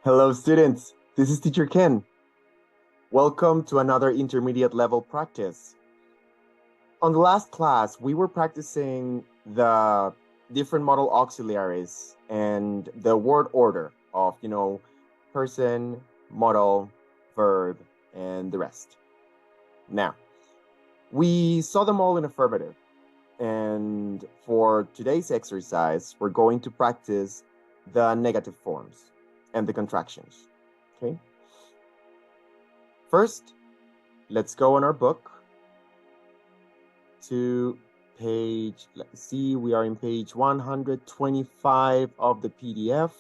Hello, students. This is Teacher Ken. Welcome to another intermediate level practice. On the last class, we were practicing the different modal auxiliaries and the word order of, person, modal, verb, and the rest. Now, we saw them all in affirmative. And for today's exercise, we're going to practice the negative forms and the contractions. Okay? First, let's go on our book to page, let's see, we are in page 125 of the PDF.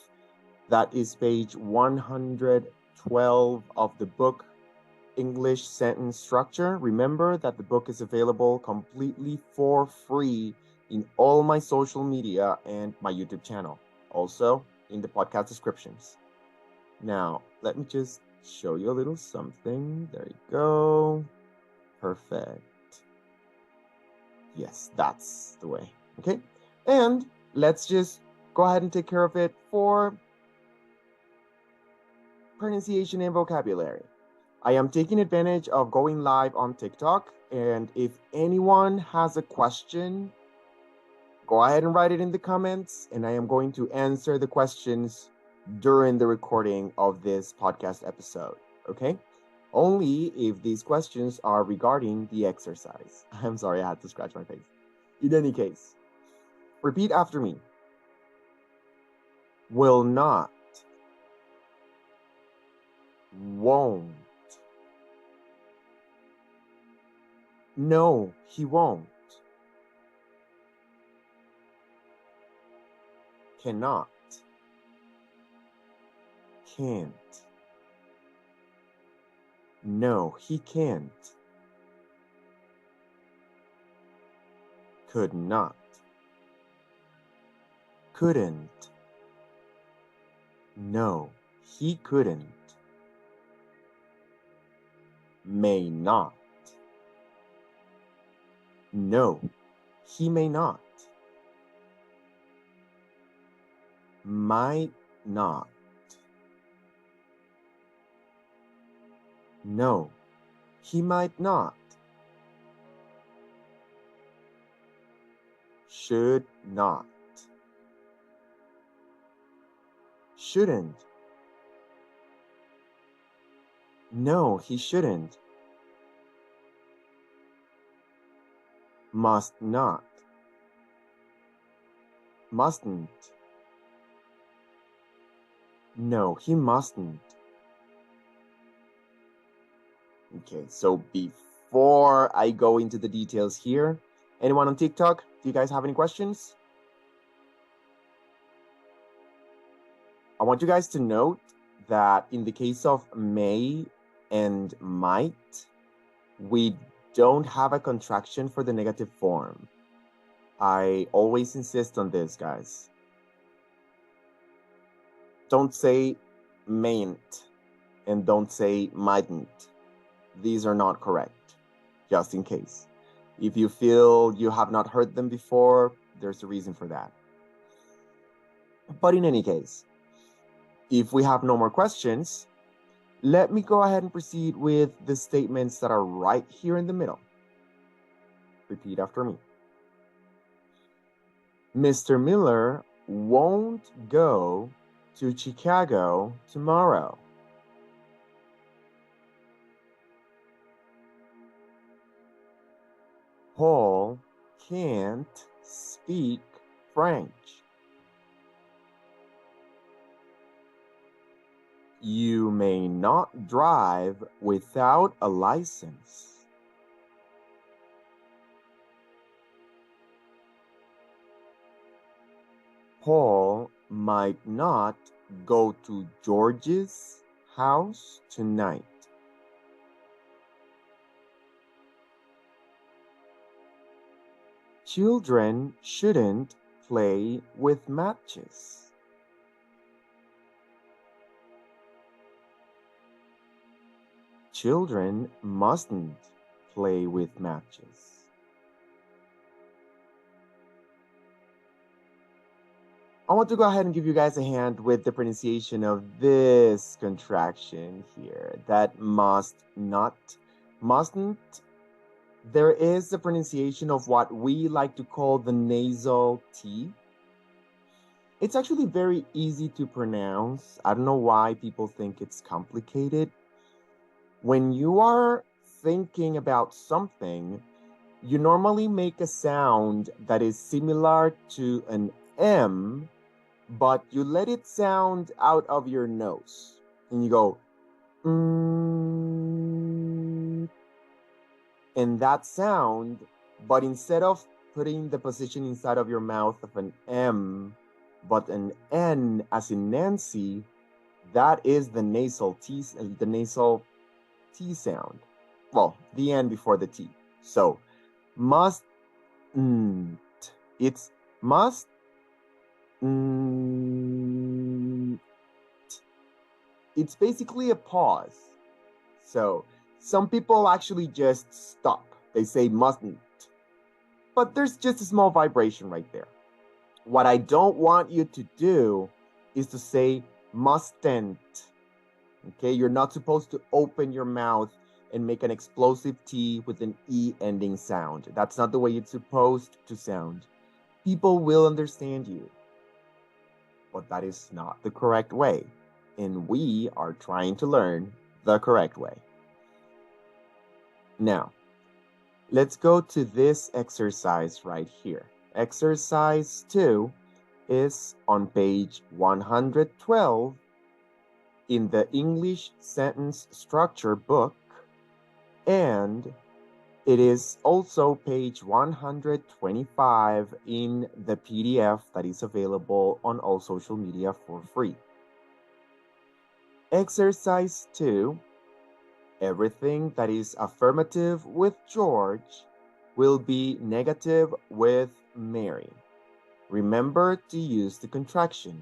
That is page 112 of the book, English Sentence Structure. Remember that the book is available completely for free in all my social media and my YouTube channel. Also in the podcast descriptions. Now, let me just show you a little something. There you go. Perfect. Yes, that's the way. Okay. And let's just go ahead and take care of it for pronunciation and vocabulary. I am taking advantage of going live on TikTok, and if anyone has a question, go ahead and write it in the comments, and I am going to answer the questions during the recording of this podcast episode, okay? Only if these questions are regarding the exercise. I'm sorry, I had to scratch my face. In any case, repeat after me. Will not, won't. No, he won't. Cannot. Can't. No, he can't. Could not. Couldn't. No, he couldn't. May not. No, he may not. Might not. No, he might not. Should not. Shouldn't. No, he shouldn't. Must not. Mustn't. No, he mustn't. Okay, so before I go into the details here, anyone on TikTok, do you guys have any questions? I want you guys to note that in the case of may and might, we don't have a contraction for the negative form. I always insist on this, guys. Don't say mayn't and don't say mightn't. These are not correct, just in case. If you feel you have not heard them before, there's a reason for that. But in any case, if we have no more questions, let me go ahead and proceed with the statements that are right here in the middle. Repeat after me. Mr. Miller won't go to Chicago tomorrow. Paul can't speak French. You may not drive without a license. Paul might not go to George's house tonight. Children shouldn't play with matches. Children mustn't play with matches. I want to go ahead and give you guys a hand with the pronunciation of this contraction here. That must not, mustn't. There is the pronunciation of what we like to call the nasal T. It's actually very easy to pronounce. I don't know why people think it's complicated. When you are thinking about something, you normally make a sound that is similar to an M, but you let it sound out of your nose. And you go, and that sound, but instead of putting the position inside of your mouth of an M, but an N as in Nancy, that is the nasal T sound. Well, the N before the T. So, must, it's must, it's basically a pause. So, some people actually just stop. They say mustn't. But there's just a small vibration right there. What I don't want you to do is to say mustn't. Okay, you're not supposed to open your mouth and make an explosive T with an E ending sound. That's not the way it's supposed to sound. People will understand you. But that is not the correct way. And we are trying to learn the correct way. Now, let's go to this exercise right here. Exercise 2 is on page 112 in the English Sentence Structure book, and it is also page 125 in the PDF that is available on all social media for free. Exercise 2, everything that is affirmative with George will be negative with Mary. Remember to use the contraction,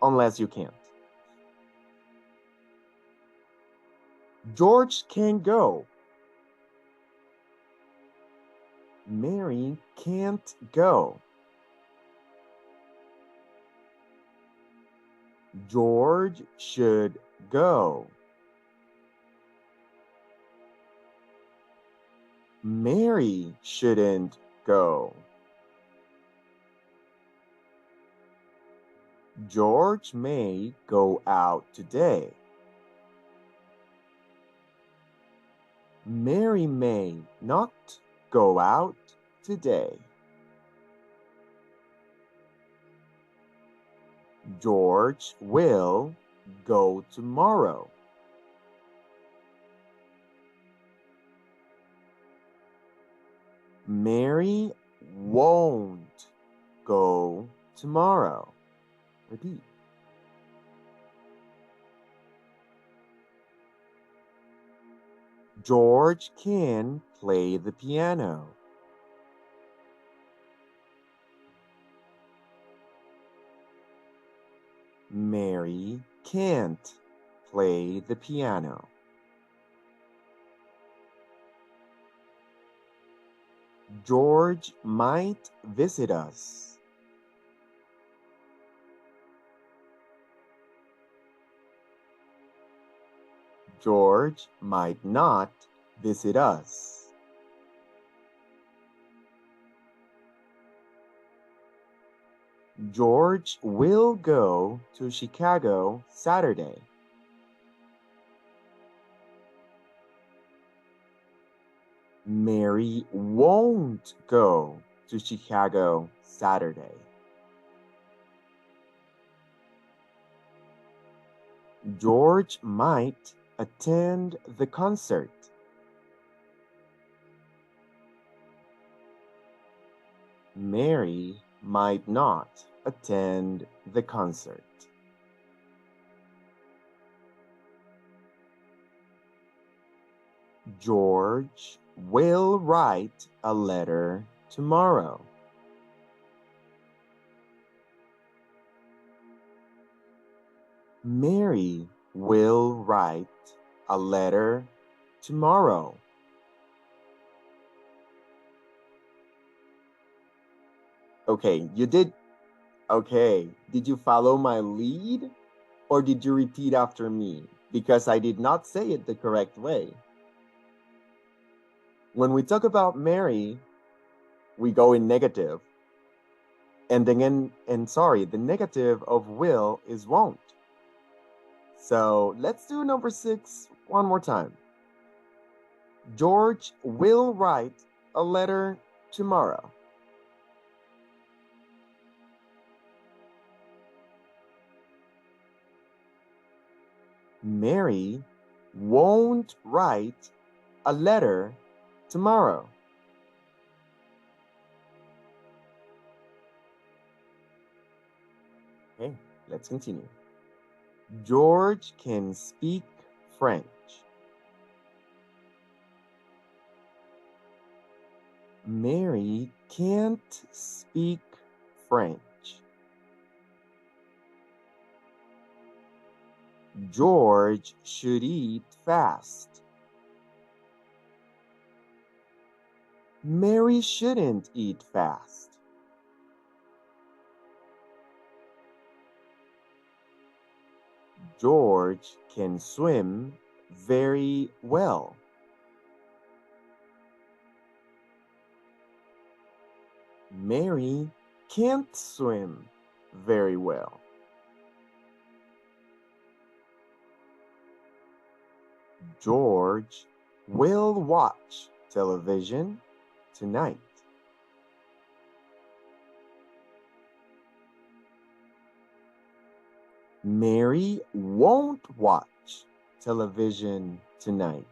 unless you can't. George can go. Mary can't go. George should go. Mary shouldn't go. George may go out today. Mary may not go out today. George will go tomorrow. Mary won't go tomorrow. Repeat. George can play the piano. Mary can't play the piano. George might visit us. George might not visit us. George will go to Chicago Saturday. Mary won't go to Chicago Saturday. George might attend the concert. Mary might not attend the concert. George will write a letter tomorrow. Mary will write a letter tomorrow. Okay, you did Okay, did you follow my lead or did you repeat after me? Because I did not say it the correct way. When we talk about Mary, we go in negative. And then, the negative of will is won't. So let's do number 6 one more time. George will write a letter tomorrow. Mary won't write a letter tomorrow. Okay, let's continue. George can speak French. Mary can't speak French. George should eat fast. Mary shouldn't eat fast. George can swim very well. Mary can't swim very well. George will watch television tonight. Mary won't watch television tonight.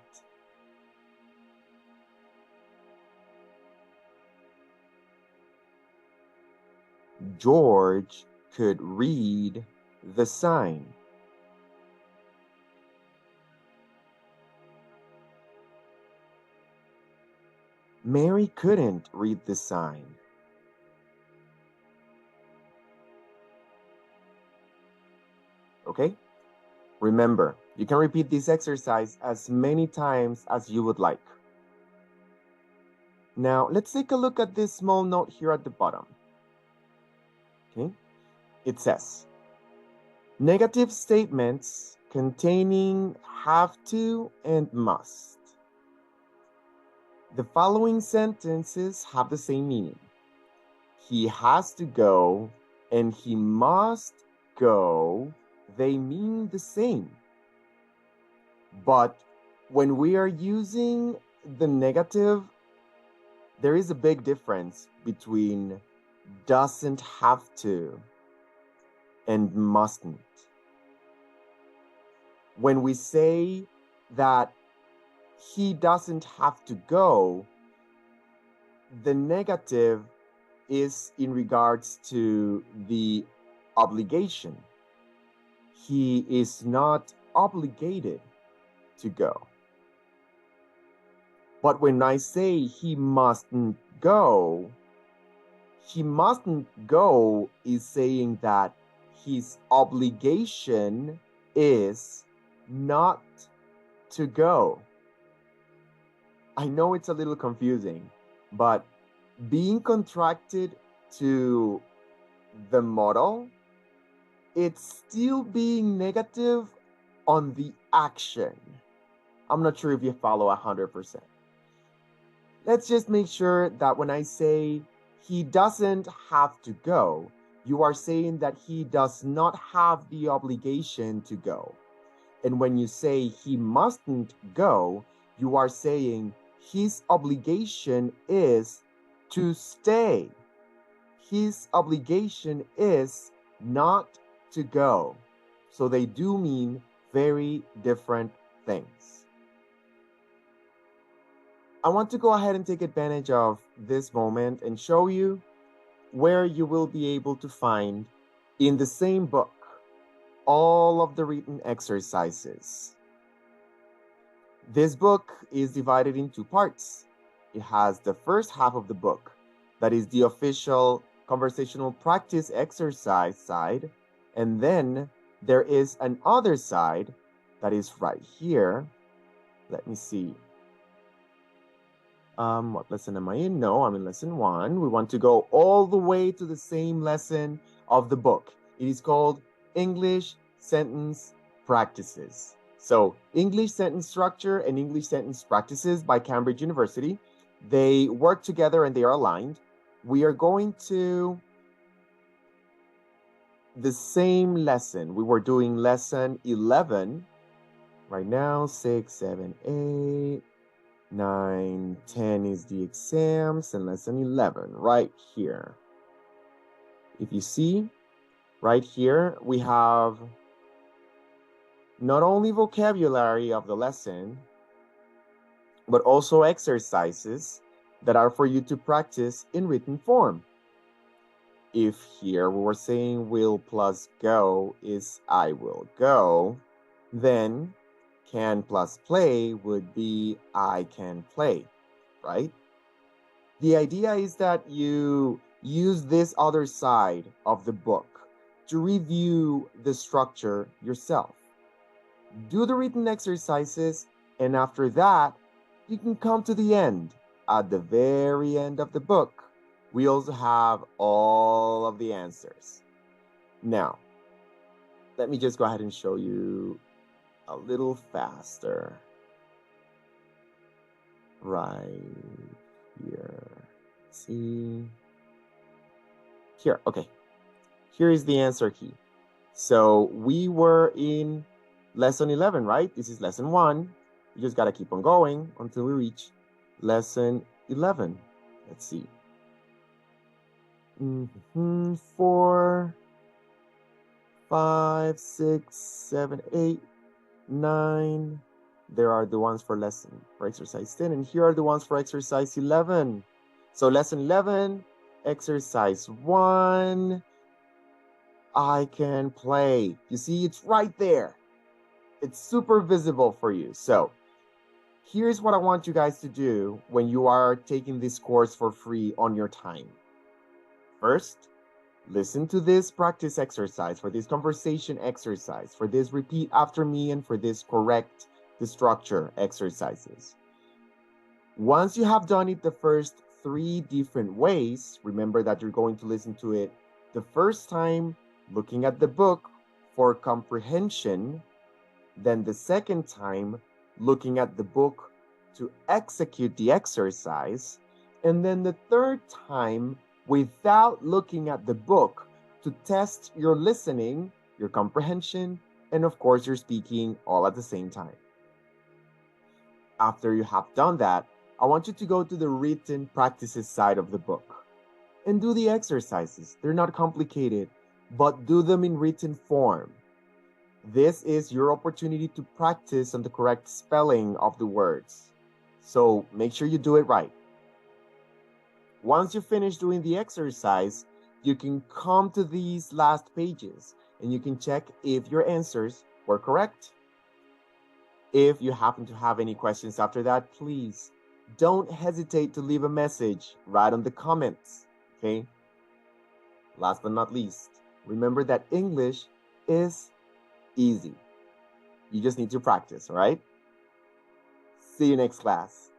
George could read the sign. Mary couldn't read the sign. Okay? Remember, you can repeat this exercise as many times as you would like. Now, let's take a look at this small note here at the bottom. Okay? It says, negative statements containing have to and must. The following sentences have the same meaning. He has to go and he must go. They mean the same. But when we are using the negative, there is a big difference between doesn't have to and mustn't. When we say that he doesn't have to go, the negative is in regards to the obligation. He is not obligated to go. But when I say he mustn't go is saying that his obligation is not to go. I know it's a little confusing, but being contracted to the modal, it's still being negative on the action. I'm not sure if you follow 100%. Let's just make sure that when I say he doesn't have to go, you are saying that he does not have the obligation to go. And when you say he mustn't go, you are saying his obligation is to stay. His obligation is not to go. So they do mean very different things. I want to go ahead and take advantage of this moment and show you where you will be able to find in the same book all of the written exercises. This book is divided in 2 parts. It has the first half of the book, that is the official conversational practice exercise side, and then there is another side that is right here. Let me see. What lesson am I in? No, I'm in lesson 1. We want to go all the way to the same lesson of the book. It is called English Sentence Practices. So English Sentence Structure and English Sentence Practices by Cambridge University. They work together and they are aligned. We are going to the same lesson. We were doing lesson 11 right now. 6, 7, 8, 9, 10 is the exams, and lesson 11 right here. If you see right here, we have not only vocabulary of the lesson, but also exercises that are for you to practice in written form. If here we were saying will plus go is I will go, then can plus play would be I can play, right? The idea is that you use this other side of the book to review the structure yourself. Do the written exercises, and after that, you can come to the end. At the very end of the book, we also have all of the answers. Now, let me just go ahead and show you a little faster. Right here. See? Here, okay. Here is the answer key. So we were in lesson 11, right? This is lesson 1. You just got to keep on going until we reach lesson 11. Let's see. 4, 5, 6, 7, 8, 9. There are the ones for exercise 10, and here are the ones for exercise 11. So lesson 11, exercise 1, I can play. You see, it's right there. It's super visible for you. So here's what I want you guys to do when you are taking this course for free on your time. First, listen to this practice exercise, for this conversation exercise, for this repeat after me, and for this correct the structure exercises. Once you have done it the first 3 different ways, remember that you're going to listen to it the first time looking at the book for comprehension, then the second time looking at the book to execute the exercise, and then the third time without looking at the book to test your listening, your comprehension, and of course your speaking all at the same time. After you have done that, I want you to go to the written practices side of the book and do the exercises. They're not complicated, but do them in written form. This is your opportunity to practice on the correct spelling of the words. So make sure you do it right. Once you finish doing the exercise, you can come to these last pages and you can check if your answers were correct. If you happen to have any questions after that, please don't hesitate to leave a message right on the comments, okay? Last but not least, remember that English is easy. You just need to practice, all right? See you next class.